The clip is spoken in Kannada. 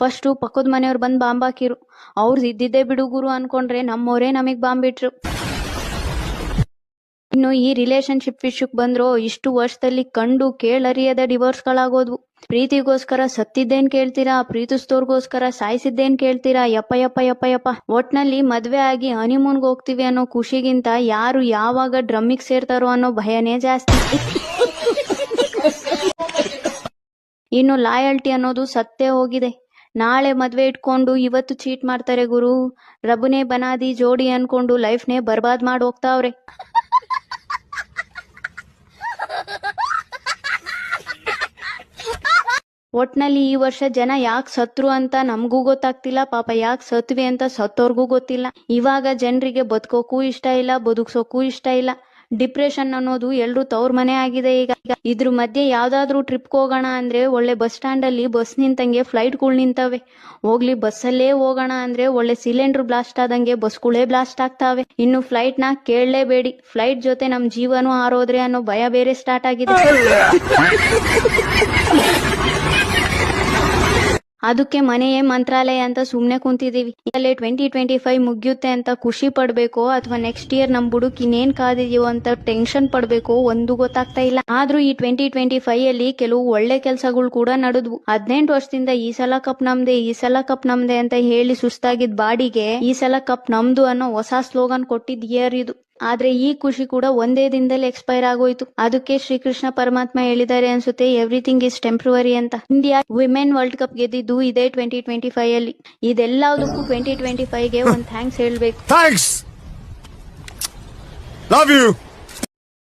ಫಸ್ಟ್ ಪಕ್ಕದ ಮನೆಯವ್ರು ಬಂದ್ ಬಾಂಬ್ ಹಾಕಿರು. ಅವ್ರದ್ದು ಇದ್ದಿದ್ದೇ ಬಿಡು ಗುರು ಅನ್ಕೊಂಡ್ರೆ ನಮ್ಮವರೇ ನಮಗ್ ಬಾಂಬ್ ಬಿಟ್ರು. ಇನ್ನು ಈ ರಿಲೇಶನ್ಶಿಪ್ ವಿಷಯಕ್ಕೆ ಬಂದ್ರು, ಇಷ್ಟು ವರ್ಷದಲ್ಲಿ ಕಂಡು ಕೇಳರಿಯದ ಡಿವೋರ್ಸ್ಗಳಾಗೋದ್ವು. ಪ್ರೀತಿಗೋಸ್ಕರ ಸತ್ತಿದ್ದೇನ್ ಕೇಳ್ತೀರಾ, ಪ್ರೀತಿಸ್ತೋರ್ಗೋಸ್ಕರ ಸಾಯಿಸಿದ್ದೇನ್ ಕೇಳ್ತೀರಾ. ಯಪ್ಪ ಯಪ್ಪ ಯಪ್ಪ ಯಪ್ಪ. ಒಟ್ನಲ್ಲಿ ಮದ್ವೆ ಆಗಿ ಹನಿಮೂನ್ಗೆ ಹೋಗ್ತೀವಿ ಅನ್ನೋ ಖುಷಿಗಿಂತ ಯಾರು ಯಾವಾಗ ಡ್ರಮ್ಮಿಗೆ ಸೇರ್ತಾರೋ ಅನ್ನೋ ಭಯನೇ ಜಾಸ್ತಿ. ಇನ್ನು ಲಾಯಲ್ಟಿ ಅನ್ನೋದು ಸತ್ತೇ ಹೋಗಿದೆ. ನಾಳೆ ಮದ್ವೆ ಇಟ್ಕೊಂಡು ಇವತ್ತು ಚೀಟ್ ಮಾಡ್ತಾರೆ ಗುರು. ರಬುನೇ ಬನಾದಿ ಜೋಡಿ ಅನ್ಕೊಂಡು ಲೈಫ್ನೇ ಬರ್ಬಾದ್ ಮಾಡಿ ಹೋಗ್ತಾವ್ರೆ. ಒಟ್ನಲ್ಲಿ ಈ ವರ್ಷ ಜನ ಯಾಕೆ ಸತ್ರು ಅಂತ ನಮಗೂ ಗೊತ್ತಾಗ್ತಿಲ್ಲ, ಪಾಪ ಯಾಕೆ ಸತ್ವಿ ಅಂತ ಸತ್ತೋರ್ಗೂ ಗೊತ್ತಿಲ್ಲ. ಇವಾಗ ಜನರಿಗೆ ಬದುಕೋಕ್ಕೂ ಇಷ್ಟ ಇಲ್ಲ, ಬದುಕ್ಸೋಕ್ಕೂ ಇಷ್ಟ ಇಲ್ಲ. ಡಿಪ್ರೆಷನ್ ಅನ್ನೋದು ಎಲ್ರೂ ತವ್ರ ಮನೆ ಆಗಿದೆ ಈಗ. ಇದ್ರ ಮಧ್ಯೆ ಯಾವ್ದಾದ್ರು ಟ್ರಿಪ್ಗೆ ಹೋಗೋಣ ಅಂದ್ರೆ ಒಳ್ಳೆ ಬಸ್ ಸ್ಟ್ಯಾಂಡ್ ಅಲ್ಲಿ ಬಸ್ ನಿಂತಂಗೆ ಫ್ಲೈಟ್ಗಳು ನಿಂತವೆ. ಹೋಗ್ಲಿ ಬಸ್ಸಲ್ಲೇ ಹೋಗೋಣ ಅಂದ್ರೆ ಒಳ್ಳೆ ಸಿಲಿಂಡರ್ ಬ್ಲಾಸ್ಟ್ ಆದಂಗೆ ಬಸ್ಗಳೇ ಬ್ಲಾಸ್ಟ್ ಆಗ್ತಾವೆ. ಇನ್ನು ಫ್ಲೈಟ್ ನ ಕೇಳಲೇಬೇಡಿ, ಫ್ಲೈಟ್ ಜೊತೆ ನಮ್ ಜೀವನೂ ಹಾರೋದ್ರೆ ಅನ್ನೋ ಭಯ ಬೇರೆ ಸ್ಟಾರ್ಟ್ ಆಗಿದೆ. ಅದಕ್ಕೆ ಮನೆಯೇ ಮಂತ್ರಾಲಯ ಅಂತ ಸುಮ್ನೆ ಕುಂತಿದೀವಿ. ಅಲ್ಲೇ 2025 ಮುಗಿಯುತ್ತೆ ಅಂತ ಖುಷಿ ಪಡ್ಬೇಕೋ ಅಥವಾ ನೆಕ್ಸ್ಟ್ ಇಯರ್ ನಮ್ ಬುಡುಕ್ ಇನ್ನೇನ್ ಕಾದಿದೀವೋ ಅಂತ ಟೆನ್ಷನ್ ಪಡ್ಬೇಕೋ ಒಂದು ಗೊತ್ತಾಗ್ತಾ ಇಲ್ಲ. ಆದ್ರೂ ಈ 2025 ಅಲ್ಲಿ ಕೆಲವು ಒಳ್ಳೆ ಕೆಲ್ಸಗಳು ಕೂಡ ನಡೆದ್ವು. 18 ವರ್ಷದಿಂದ ಈ ಸಲ ಕಪ್ ನಮ್ದೆ, ಈ ಸಲ ಕಪ್ ನಮ್ದೆ ಅಂತ ಹೇಳಿ ಸುಸ್ತಾಗಿದ್ ಬಾಡಿಗೆ ಈ ಸಲ ಕಪ್ ನಮ್ದು ಅನ್ನೋ ಹೊಸ ಸ್ಲೋಗನ್ ಕೊಟ್ಟಿದ್ ಇಯರ್ ಇದು. ಆದ್ರೆ ಈ ಖುಷಿ ಕೂಡ ಒಂದೇ ದಿನದಲ್ಲಿ ಎಕ್ಸ್ಪೈರ್ ಆಗೋಯ್ತು. ಅದಕ್ಕೆ ಶ್ರೀಕೃಷ್ಣ ಪರಮಾತ್ಮ ಹೇಳಿದ್ದಾರೆ ಅನ್ಸುತ್ತೆ, ಎವ್ರಿಥಿಂಗ್ ಇಸ್ ಟೆಂಪ್ರವರಿ ಅಂತ. ಇಂಡಿಯಾ ವಿಮೆನ್ ವರ್ಲ್ಡ್ ಕಪ್ ಗೆದ್ದಿದ್ದು ಇದೇ 2025 ಅಲ್ಲಿ. ಇದೆಲ್ಲದಕ್ಕೂ 2025ಗೆ ಒಂದು ಥ್ಯಾಂಕ್ಸ್ ಹೇಳ್ಬೇಕು. Thanks, love you.